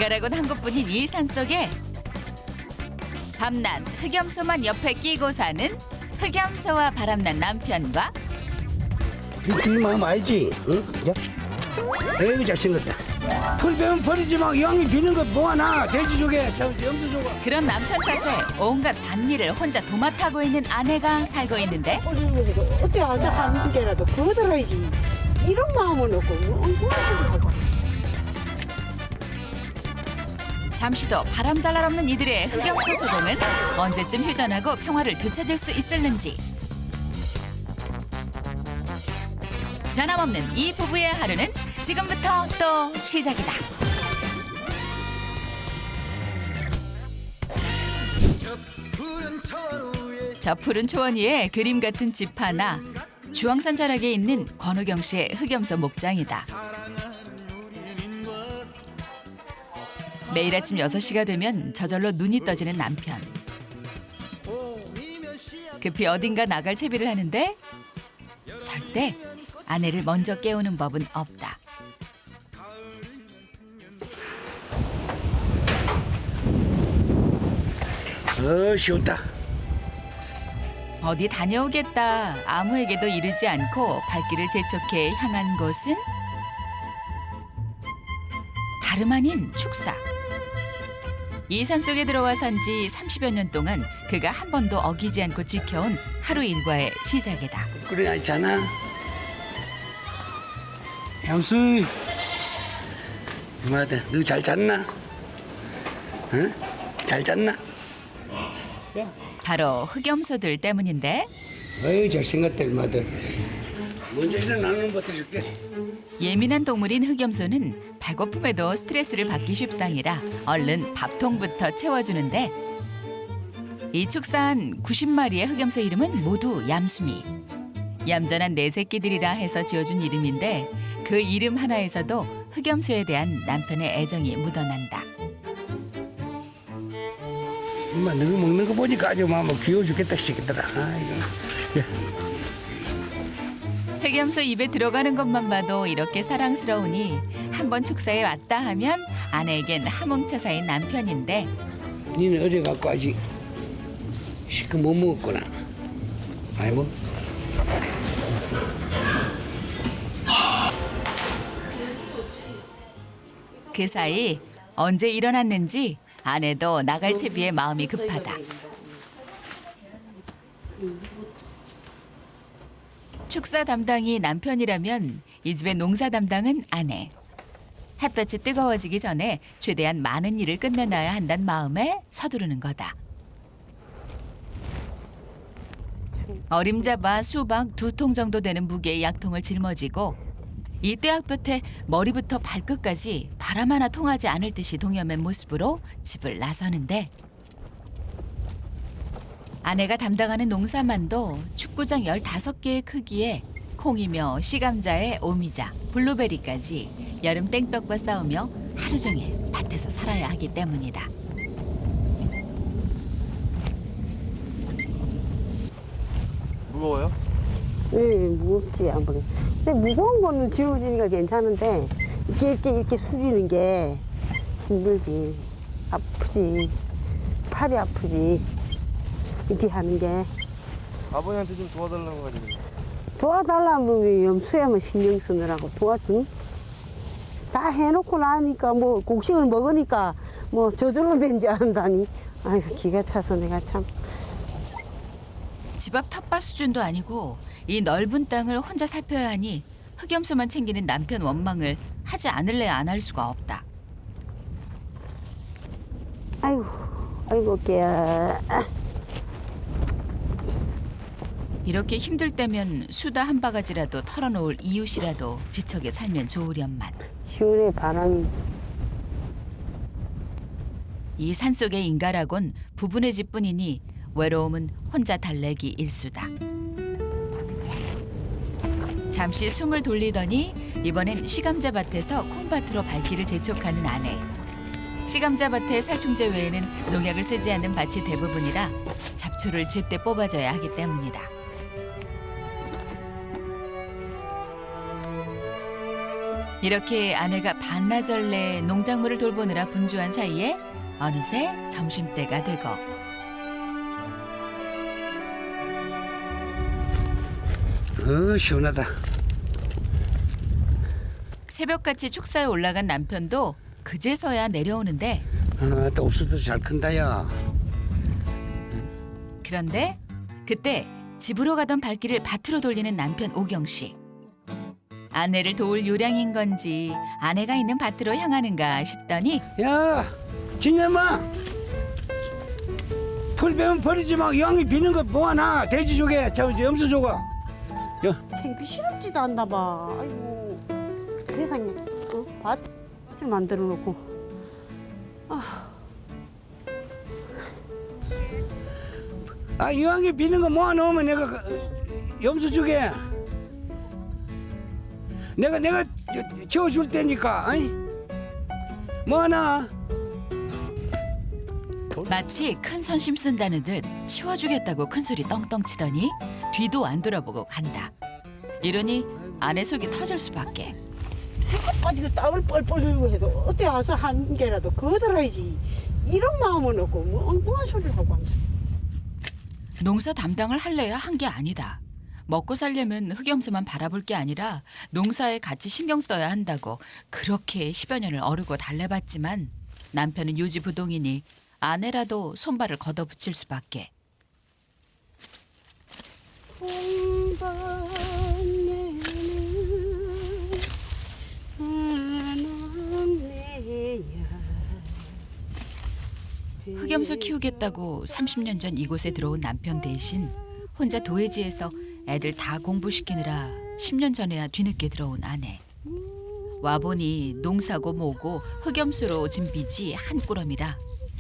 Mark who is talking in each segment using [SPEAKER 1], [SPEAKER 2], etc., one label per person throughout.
[SPEAKER 1] 인가라곤 한 곳뿐인 이 산속에 밤낮 흑염소만 옆에 끼고 사는 흑염소와 바람난 남편과
[SPEAKER 2] 이 주인 마음 알지? 응? 야? 에이 잘생겼다. 풀 배면 버리지 마. 이왕이 비는 거 모아놔. 돼지 조개, 염소 조개.
[SPEAKER 1] 그런 남편 탓에 온갖 밭일을 혼자 도맡아고 있는 아내가 살고 있는데
[SPEAKER 3] 어째 와서 하는 게라도 그거 들어야지. 이런 마음은 없고.
[SPEAKER 1] 잠시도 바람잘 없는 이들의 흑염소 소동은 언제쯤 휴전하고 평화를 되찾을 수 있을는지. 변함없는 이 부부의 하루는 지금부터 또 시작이다. 저 푸른 초원 위에 그림 같은 집 하나, 주황산 자락에 있는 권우경 씨의 흑염소 목장이다. 매일 아침 6시가 되면 저절로 눈이 떠지는 남편. 급히 어딘가 나갈 채비를 하는데 절대 아내를 먼저 깨우는 법은 없다.
[SPEAKER 2] 쉬웠다.
[SPEAKER 1] 어디 다녀오겠다 아무에게도 이르지 않고 발길을 재촉해 향한 곳은 다름 아닌 축사. 이 산속에 들어와 산 지 30여 년 동안 그가 한 번도 어기지 않고 지켜온 하루 일과의 시작이다.
[SPEAKER 2] 그래 있잖아. 양수. 엄마들 너 잘 잤나? 응? 잘 잤나?
[SPEAKER 1] 바로 흑염소들 때문인데
[SPEAKER 2] 어이 잘생겼다 엄마들. 먼저 일어나는 것부터 줄게.
[SPEAKER 1] 예민한 동물인 흑염소는 배고픔에도 스트레스를 받기 쉽상이라 얼른 밥통부터 채워주는데 이 축사한 90마리의 흑염소 이름은 모두 얌순이. 얌전한 네 새끼들이라 해서 지어준 이름인데 그 이름 하나에서도 흑염소에 대한 남편의 애정이 묻어난다.
[SPEAKER 2] 엄마 너 먹는 거 보니까 아주 마음 귀여워 죽겠다 싶더라. 아이고.
[SPEAKER 1] 흑염소 입에 들어가는 것만 봐도 이렇게 사랑스러우니 한번 축사에 왔다 하면 아내에겐 하몽차사인 남편인데
[SPEAKER 2] 니는 어제 갖고 아직 시큼 못 먹었구나. 아이고.
[SPEAKER 1] 그 사이 언제 일어났는지 아내도 나갈 채비에 마음이 급하다. 축사 담당이 남편이라면 이 집의 농사 담당은 아내. 햇볕이 뜨거워지기 전에 최대한 많은 일을 끝내놔야 한다는 마음에 서두르는 거다. 어림잡아 수박 2통 정도 되는 무게의 약통을 짊어지고 이 떼약볕에 머리부터 발끝까지 바람 하나 통하지 않을 듯이 동여맨 모습으로 집을 나서는데 아내가 담당하는 농사만도 축구장 15개의 크기에 콩이며 씨감자에 오미자, 블루베리까지 여름 땡볕과 싸우며 하루 종일 밭에서 살아야 하기 때문이다.
[SPEAKER 4] 무거워요?
[SPEAKER 3] 네, 무겁지 아무리. 근데 무거운 거는 지워지니까 괜찮은데 이렇게 숙이는 게 힘들지. 아프지. 팔이 아프지. 이렇게 하는 게.
[SPEAKER 4] 아버님한테 좀 도와달라고 하지.
[SPEAKER 3] 도와달라면 염소야만 신경 쓰느라고 도와준. 다 해놓고 나니까 뭐 곡식을 먹으니까 뭐 저절로 된 줄 안다니. 아이고 기가 차서 내가 참.
[SPEAKER 1] 집 앞 텃밭 수준도 아니고 이 넓은 땅을 혼자 살펴야 하니 흑염소만 챙기는 남편 원망을 하지 않을래야 안 할 수가 없다.
[SPEAKER 3] 아이고 아이고 깨야.
[SPEAKER 1] 이렇게 힘들 때면 수다 한 바가지라도 털어놓을 이웃이라도 지척에 살면 좋으련만.
[SPEAKER 3] 시원해 바람이.
[SPEAKER 1] 이 산속의 인가라곤 부부네 집뿐이니 외로움은 혼자 달래기 일수다. 잠시 숨을 돌리더니 이번엔 시감자 밭에서 콩밭으로 발길을 재촉하는 아내. 시감자 밭에 살충제 외에는 농약을 쓰지 않는 밭이 대부분이라 잡초를 제때 뽑아줘야 하기 때문이다. 이렇게 아내가 반나절내 농작물을 돌보느라 분주한 사이에 어느새 점심때가 되고
[SPEAKER 2] 시원하다.
[SPEAKER 1] 새벽같이 축사에 올라간 남편도 그제서야 내려오는데
[SPEAKER 2] 또 옥수수 잘 큰다, 야.
[SPEAKER 1] 그런데 그때 집으로 가던 발길을 밭으로 돌리는 남편 오경 씨. 아내를 도울 요량인 건지 아내가 있는 밭으로 향하는가 싶더니
[SPEAKER 2] 야, 진여마. 풀 베면 버리지 마. 이왕이 비는 거 모아놔. 돼지 조개, 염소 조가.
[SPEAKER 3] 창피스럽지도 않나 봐. 아이고 세상에 밭을 만들어 놓고.
[SPEAKER 2] 이왕이 비는 거 모아놓으면 내가 염소 조개. 내가 채워줄 테니까. 아니, 모아놔.
[SPEAKER 1] 마치 큰 선심 쓴다는 듯 치워주겠다고 큰소리 떵떵 치더니 뒤도 안 돌아보고 간다. 이러니 아내 속이 터질 수밖에.
[SPEAKER 3] 생각까지 그 땀을 뻘뻘 흘리고 해도 어때 와서 한 개라도 거들어야지. 이런 마음은 없고 뭐 엉뚱한 소리를 하고 앉아.
[SPEAKER 1] 농사 담당을 할래야 한 게 아니다. 먹고 살려면 흑염소만 바라볼 게 아니라 농사에 같이 신경 써야 한다고 그렇게 10여 년을 어르고 달래봤지만 남편은 요지부동이니 아내라도 손발을 걷어붙일 수밖에. 흑염소 키우겠다고 30년 전 이곳에 들어온 남편 대신 혼자 도해지에서 애들 다 공부시키느라 10년 전에야 뒤늦게 들어온 아내. 와보니 농사고 뭐고 흑염소로 진 빚이 한 꾸러미라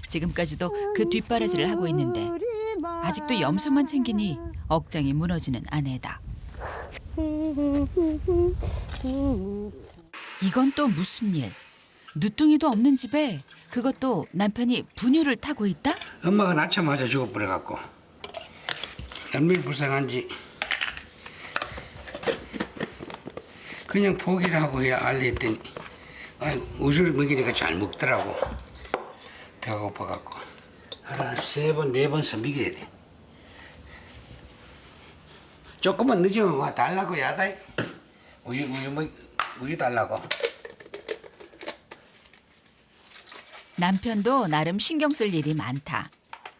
[SPEAKER 1] 지금까지도 그 뒷바라지를 하고 있는데 아직도 염소만 챙기니 억장이 무너지는 아내다. 이건 또 무슨 일? 누뚱이도 없는 집에 그것도 남편이 분유를 타고 있다?
[SPEAKER 2] 엄마가 낳자마자 죽어버려갖고 얼마나 불쌍한지 그냥 포기를 하고 알렸더니 우유를 먹이니까 잘 먹더라고. 배가 고파갖고 하루에 3번 4번씩 먹여야 돼. 조금만 늦으면 와 달라고 야다. 우유 달라고.
[SPEAKER 1] 남편도 나름 신경 쓸 일이 많다.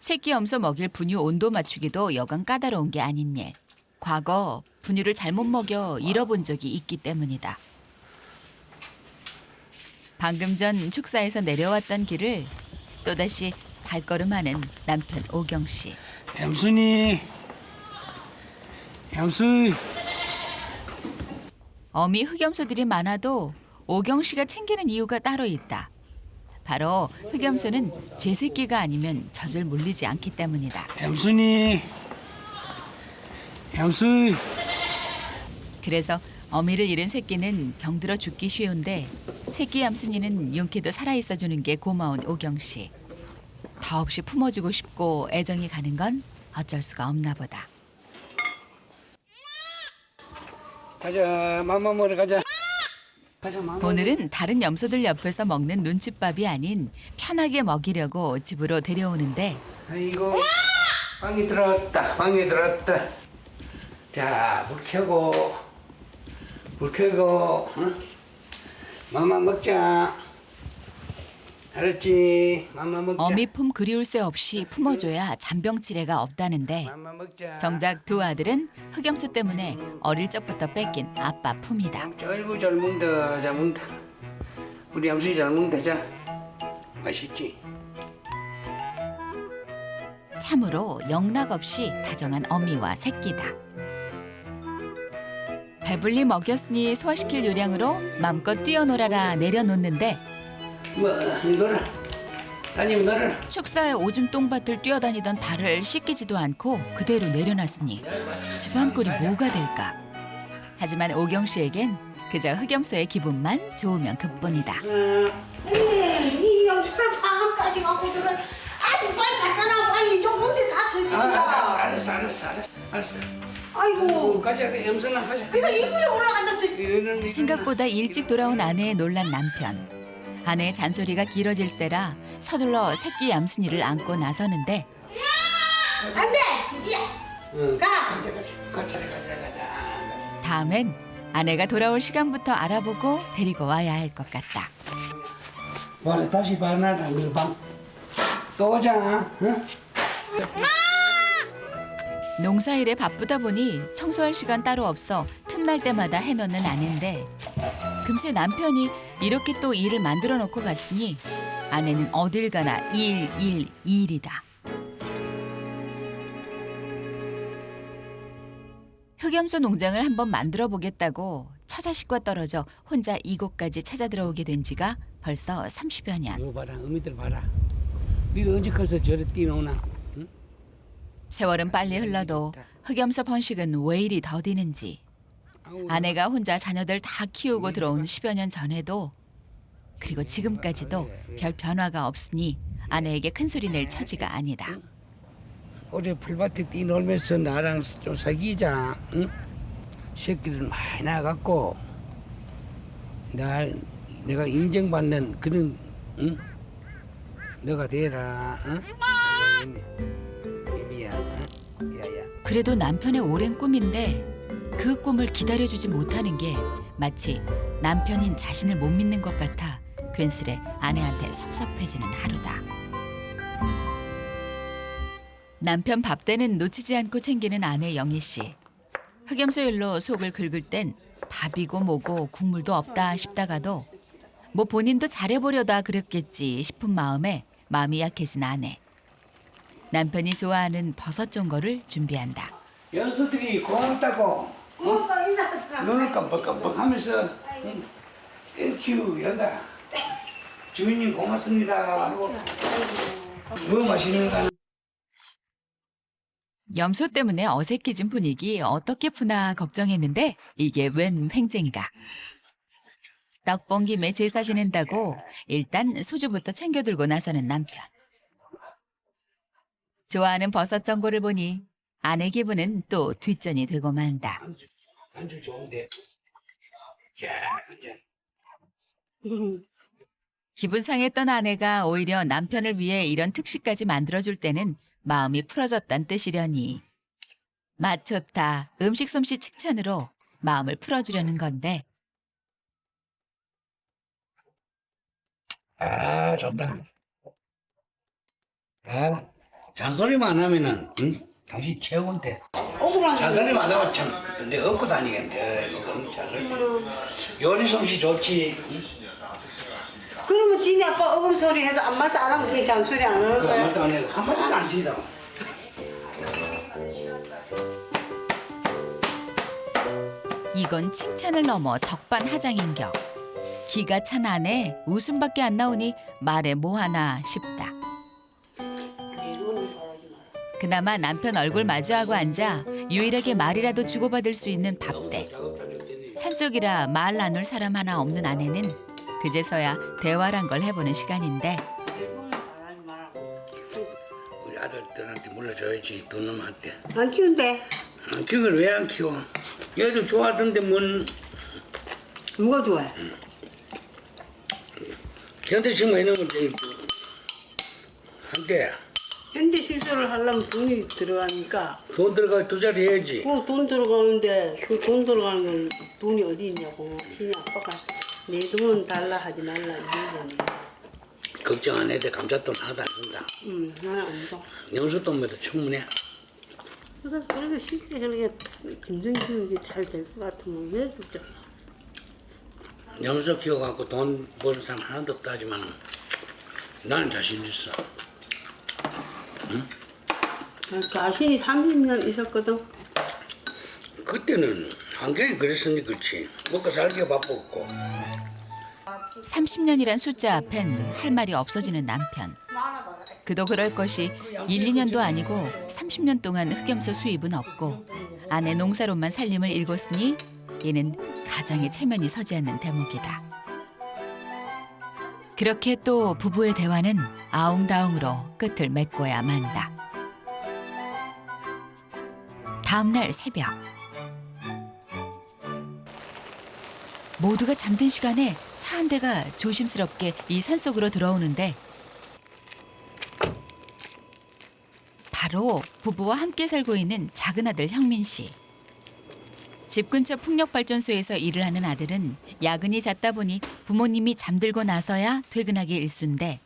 [SPEAKER 1] 새끼 염소 먹일 분유 온도 맞추기도 여간 까다로운 게 아닌 일. 과거 분유를 잘못 먹여 잃어본 적이 있기 때문이다. 방금 전 축사에서 내려왔던 길을 또다시 발걸음하는 남편 오경 씨.
[SPEAKER 2] 염순이, 염수.
[SPEAKER 1] 어미 흑염소들이 많아도 오경 씨가 챙기는 이유가 따로 있다. 바로 흑염소는 제 새끼가 아니면 젖을 물리지 않기 때문이다.
[SPEAKER 2] 염순이, 염수.
[SPEAKER 1] 그래서 어미를 잃은 새끼는 병들어 죽기 쉬운데 새끼 염순이는 용케도 살아있어 주는 게 고마운 오경 씨. 더없이 품어주고 싶고 애정이 가는 건 어쩔 수가 없나 보다.
[SPEAKER 2] 가자, 맘마 먹으러 가자. 가자, 맘마.
[SPEAKER 1] 오늘은 다른 염소들 옆에서 먹는 눈칫밥이 아닌 편하게 먹이려고 집으로 데려오는데
[SPEAKER 2] 아이고, 방에 들어왔다, 방에 들어왔다. 자, 불 켜고, 응? 맘마 먹자. 알았지? 맘마 먹자.
[SPEAKER 1] 어미 품 그리울 새 없이 품어줘야 잔병치레가 없다는데
[SPEAKER 2] 맘마 먹자.
[SPEAKER 1] 정작 두 아들은 흑염소 때문에 어릴 적부터 뺏긴 아빠 품이다.
[SPEAKER 2] 아이고, 잘 먹는다, 잘 먹는다. 우리 염순이 잘 먹는다, 자. 맛있지?
[SPEAKER 1] 참으로 영락없이 다정한 어미와 새끼다. 배불리 먹였으니 소화시킬 요량으로 맘껏 뛰어놀아라 내려놓는데
[SPEAKER 2] 뭐, 놀아. 따님 놀아.
[SPEAKER 1] 축사에 오줌 똥밭을 뛰어다니던 발을 씻기지도 않고 그대로 내려놨으니 집안 꼴이 뭐가 될까. 하지만 오경 씨에겐 그저 흑염소의 기분만 좋으면 그뿐이다.
[SPEAKER 3] 이 염소를 방까지 갖고 들어. 아주 빨리 갖다 놔 빨리. 저 뭔데 다 젖힌다.
[SPEAKER 2] 알았어.
[SPEAKER 3] 아이고,
[SPEAKER 2] 가자, 염소나 가자.
[SPEAKER 3] 이거 이불에 올라간다.
[SPEAKER 1] 생각보다 일찍 돌아온 아내의 놀란 남편. 아내의 잔소리가 길어질세라 서둘러 새끼 얌순이를 안고 나서는데
[SPEAKER 3] 안 돼, 지지야. 가.
[SPEAKER 2] 가자.
[SPEAKER 1] 다음엔 아내가 돌아올 시간부터 알아보고 데리고 와야 할 것 같다.
[SPEAKER 2] 말해 다시 봐놔라. 그래 봐. 또 오자. 응?
[SPEAKER 1] 농사일에 바쁘다 보니 청소할 시간 따로 없어 틈날 때마다 해놓는 아내인데 금세 남편이 이렇게 또 일을 만들어 놓고 갔으니 아내는 어딜 가나 일이다. 흑염소 농장을 한번 만들어 보겠다고 처자식과 떨어져 혼자 이곳까지 찾아 들어오게 된 지가 벌써 30여 년.
[SPEAKER 2] 이거 봐라, 어미들 봐라. 니도 언제 커서 저래 뛰노나? 응?
[SPEAKER 1] 세월은 빨리 흘러도 흑염소 번식은 왜 이리 더디는지 아내가 혼자 자녀들 다 키우고 들어온 10여 년 전에도 그리고 지금까지도 별 변화가 없으니 아내에게 큰 소리 낼 처지가 아니다.
[SPEAKER 2] 올해 풀밭에 뛰놀면서 나랑 좀 사귀자. 응? 새끼들 많이 나갖고 내가 인정받는 그런 응? 너가 되라. 응? 애미야. 응? 야야.
[SPEAKER 1] 그래도 남편의 오랜 꿈인데 그 꿈을 기다려주지 못하는 게 마치 남편인 자신을 못 믿는 것 같아 괜스레 아내한테 섭섭해지는 하루다. 남편 밥대는 놓치지 않고 챙기는 아내 영희 씨. 흑염소 일로 속을 긁을 땐 밥이고 뭐고 국물도 없다 싶다가도 뭐 본인도 잘해보려다 그랬겠지 싶은 마음에 마음이 약해진 아내. 남편이 좋아하는 버섯 전골을 준비한다.
[SPEAKER 2] 연수들이 고맙다고
[SPEAKER 3] 또 인사드리라.
[SPEAKER 2] 눈을 깜빡깜빡 하면서 응? 땡큐 이런다. 주인님 고맙습니다 하고 뭐 맛있는 거
[SPEAKER 1] 염소 때문에 어색해진 분위기 어떻게 푸나 걱정했는데 이게 웬 횡재인가. 떡본 김에 제사 지낸다고 일단 소주부터 챙겨 들고 나서는 남편. 좋아하는 버섯 전골을 보니 아내 기분은 또 뒷전이 되고 만다.
[SPEAKER 2] 안주 좋은데. 자,
[SPEAKER 1] 기분 상했던 아내가 오히려 남편을 위해 이런 특식까지 만들어줄 때는 마음이 풀어졌단 뜻이려니. 맛 좋다, 음식 솜씨 칭찬으로 마음을 풀어주려는 건데
[SPEAKER 2] 아 좋다. 아 잔소리만 안 하면은 응? 당신 최고인데.
[SPEAKER 3] 억울한
[SPEAKER 2] 잔소리만 안 하면 참 내가 얻고 다니겠는데. 그건 잔소리. 요리 솜씨 좋지. 응?
[SPEAKER 3] 그러면 지네 아빠 억울 소리 해도 아무 말도 안 하면 그게 잔소리 안 하는
[SPEAKER 2] 그
[SPEAKER 3] 거야.
[SPEAKER 2] 말도 안 해. 한 마디도 안 친다.
[SPEAKER 1] 이건 칭찬을 넘어 적반하장인격. 기가 찬 아내 웃음밖에 안 나오니 말에 뭐하나 싶다. 그나마 남편 얼굴 마주하고 앉아 유일하게 말이라도 주고받을 수 있는 밥대. 산속이라 말 나눌 사람 하나 없는 아내는 그제서야 대화란 걸 해보는 시간인데
[SPEAKER 2] 우리 아들들한테 물려줘야지 두 놈한테.
[SPEAKER 3] 안 키운대.
[SPEAKER 2] 그걸 왜 안 키워? 얘도 좋아하던데 뭔
[SPEAKER 3] 뭐가 좋아해?
[SPEAKER 2] 현대식만 해놓으면 되겠고 한때
[SPEAKER 3] 현대 실수를 하려면 돈이 들어가니까
[SPEAKER 2] 돈 들어가 투자를 해야지.
[SPEAKER 3] 그 돈 들어가는데 그 돈 들어가는 건 돈이 어디 있냐고. 지네 아빠가 내 돈은 달라 하지 말라 이러더니.
[SPEAKER 2] 걱정 안 해도 감잣돈 하나도 안 준다.
[SPEAKER 3] 나는 안 줘.
[SPEAKER 2] 영수 돈에도 충분해.
[SPEAKER 3] 그래도 실제 그렇게 김정희 키우는 게 잘 될 것 같으면 왜 진짜.
[SPEAKER 2] 영수 키워갖고 돈 버는 사람 하나도 없다 하지만 나는 자신 있어.
[SPEAKER 3] 자신이 30년 있었거든.
[SPEAKER 2] 그때는 환경이 그랬으니 그렇지. 먹고 살기가 바빴고.
[SPEAKER 1] 30년이란 숫자 앞엔 할 말이 없어지는 남편. 그도 그럴 것이 1, 2년도 아니고 30년 동안 흑염소 수입은 없고 아내 농사로만 살림을 일궜으니 이는 가정의 체면이 서지 않는 대목이다. 그렇게 또 부부의 대화는 아웅다웅으로 끝을 맺고야 만다. 다음 날 새벽 모두가 잠든 시간에 차 한 대가 조심스럽게 이 산속으로 들어오는데 바로 부부와 함께 살고 있는 작은 아들 형민 씨. 집 근처 풍력발전소에서 일을 하는 아들은 야근이 잦다 보니 부모님이 잠들고 나서야 퇴근하기 일쑤인데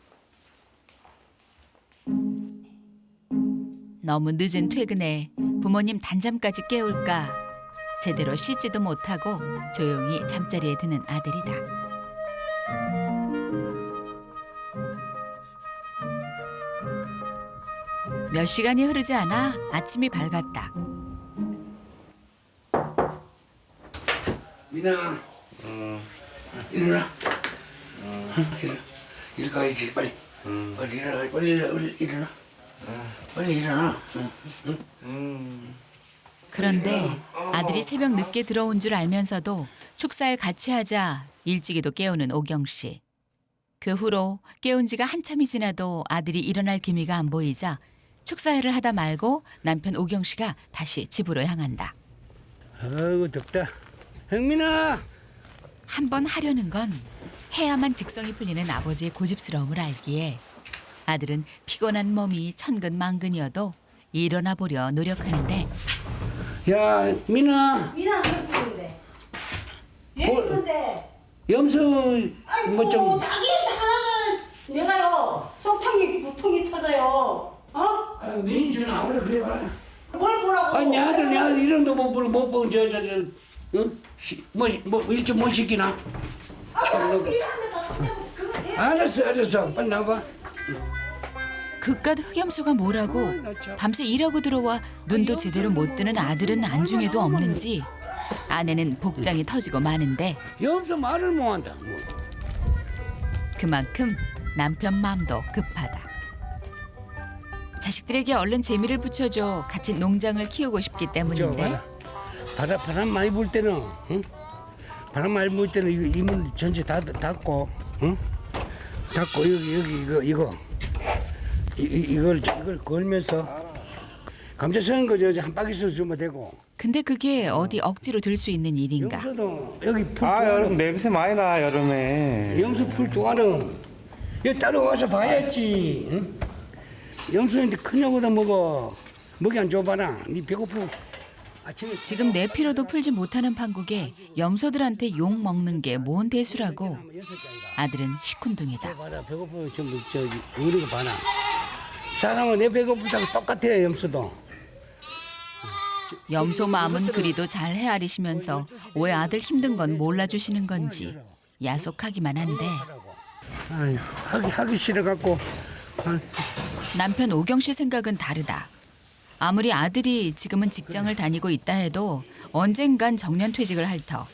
[SPEAKER 1] 너무 늦은 퇴근에 부모님 단잠까지 깨울까 제대로 씻지도 못하고 조용히 잠자리에 드는 아들이다. 몇 시간이 흐르지 않아 아침이 밝았다.
[SPEAKER 2] 민아, 일어나. 일 가야지 빨리. 빨리 일어나. 빨리 일어나. 빨리 일어나.
[SPEAKER 1] 그런데 아들이 새벽 늦게 들어온 줄 알면서도 축사를 같이 하자 일찍이도 깨우는 오경 씨. 그 후로 깨운 지가 한참이 지나도 아들이 일어날 기미가 안 보이자 축사회를 하다 말고 남편 오경 씨가 다시 집으로 향한다.
[SPEAKER 2] 아이고 덥다. 형민아.
[SPEAKER 1] 한 번 하려는 건 해야만 직성이 풀리는 아버지의 고집스러움을 알기에 아들은 피곤한 몸이 천근만근이어도 일어나 보려 노력하는데
[SPEAKER 2] 야 민아.
[SPEAKER 3] 미나 예쁜데. 예쁜데.
[SPEAKER 2] 염소
[SPEAKER 3] 아이고
[SPEAKER 2] 뭐 좀.
[SPEAKER 3] 자기 하나는 내가요 속통이 부통이 터져요. 어?
[SPEAKER 2] 아, 민이 좀 아무래 그래 봐.
[SPEAKER 3] 뭘 보라고?
[SPEAKER 2] 아니 내 아들 이름도 못 보고 응? 뭐 일좀 못 시키나?
[SPEAKER 3] 일하는데 바쁜데 그거 해.
[SPEAKER 2] 알았어 빨리 나와.
[SPEAKER 1] 그깟 흑염소가 뭐라고 밤새 일하고 들어와 눈도 제대로 못 뜨는 아들은 안중에도 없는지 아내는 복장이 터지고 마는데
[SPEAKER 2] 염소 말을 못한다. 뭐.
[SPEAKER 1] 그만큼 남편 마음도 급하다. 자식들에게 얼른 재미를 붙여줘 같이 농장을 키우고 싶기 때문인데
[SPEAKER 2] 바람 많이 불 때는 응? 바람 많이 불 때는 이문 전체 다 닫고 응? 닫고 이걸 걸면서 감자 썰은 거 한 바퀴씩 주면 되고.
[SPEAKER 1] 근데 그게 어디 억지로 될 수 있는 일인가.
[SPEAKER 2] 염소도 여기 풀
[SPEAKER 4] 여름 냄새 많이 나 여름에.
[SPEAKER 2] 염소 풀 동안은 여기 따라와서 봐야지. 응? 염소인데 큰형보다 먹이 안 줘봐라. 니 배고프고 아침에
[SPEAKER 1] 지금 내 피로도 풀지 못하는 판국에 염소들한테 욕 먹는 게 뭔 대수라고 아들은 시큰둥이다.
[SPEAKER 2] 봐라 배고프면 전부 저기 우는 거 봐라. 사람은 내 배고프다고 똑같아요 염소도.
[SPEAKER 1] 염소 마음은 그리도 잘 헤아리시면서 왜 아들 힘든 건 몰라주시는 건지 야속하기만 한데
[SPEAKER 2] 아유 하기 싫어갖고.
[SPEAKER 1] 남편 오경 씨 생각은 다르다. 아무리 아들이 지금은 직장을 다니고 있다 해도 언젠간 정년퇴직을 할 터.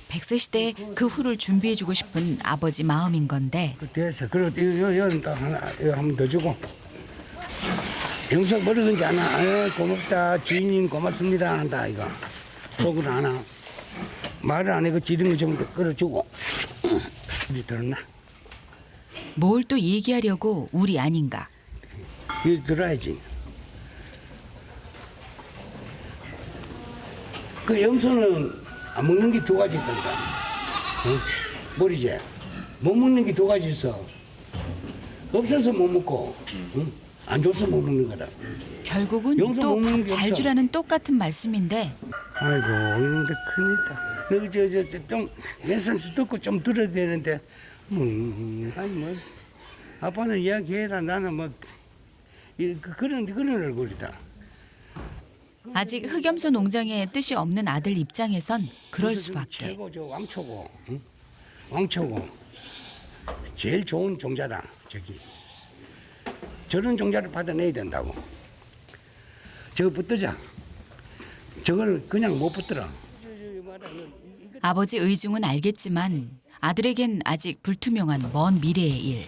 [SPEAKER 1] 100세 시대에 그 후를 준비해주고 싶은 아버지 마음인 건데
[SPEAKER 2] 됐어. 그리고 이거는 또 하나 이거 한 번 더 주고. 영상 버리는지 않아. 아유, 고맙다 주인님 고맙습니다 한다 이거. 속으로 하나. 말을 안 해고 지른 거 좀 끌어주고. 우리 들었나?
[SPEAKER 1] 뭘 또 얘기하려고 우리 아닌가.
[SPEAKER 2] 이거 들어야지. 그 염소는 안 먹는 게 두 가지 있단다. 응? 모르지? 못 먹는 게 두 가지 있어. 없어서 못 먹고, 응? 안 줘서 못 먹는 거다.
[SPEAKER 1] 결국은
[SPEAKER 2] 염소
[SPEAKER 1] 또
[SPEAKER 2] 먹는
[SPEAKER 1] 밥
[SPEAKER 2] 게
[SPEAKER 1] 잘
[SPEAKER 2] 없어.
[SPEAKER 1] 주라는 똑같은 말씀인데
[SPEAKER 2] 아이고, 이런데 큰일이다. 너희 좀 예산수 듣고 좀 들어야 되는데, 아니 뭐 아빠는 이야기해라. 나는 뭐 그런 얼굴이다.
[SPEAKER 1] 아직 흑염소 농장에 뜻이 없는 아들 입장에선 그럴
[SPEAKER 2] 그래서
[SPEAKER 1] 수밖에.
[SPEAKER 2] 최고 저 왕초고, 응? 왕초고 제일 좋은 종자다 저기. 저런 종자를 받아내야 된다고. 저거 붙들자. 저걸 그냥 못 붙들어.
[SPEAKER 1] 아버지 의중은 알겠지만 아들에겐 아직 불투명한 먼 미래의 일.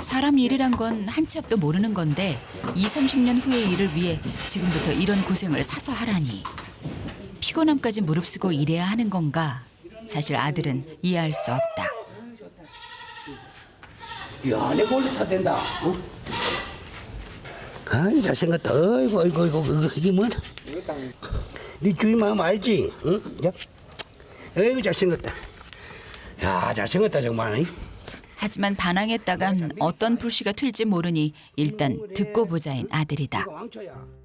[SPEAKER 1] 사람 일이란 건 한 치 앞도 모르는 건데 20-30년 후의 일을 위해 지금부터 이런 고생을 사서 하라니. 피곤함까지 무릅쓰고 일해야 하는 건가? 사실 아들은 이해할 수 없다.
[SPEAKER 2] 야, 내가 원래 다 된다. 어? 아이, 잘생겼다. 어이구, 이게 뭐야? 네 주인 마음 알지? 응? 야, 에이구 잘생겼다. 야 잘생겼다 정말. 이.
[SPEAKER 1] 하지만 반항했다간 어떤 불씨가 튈지 모르니 일단 듣고 보자인 아들이다.
[SPEAKER 2] 이거 왕초야.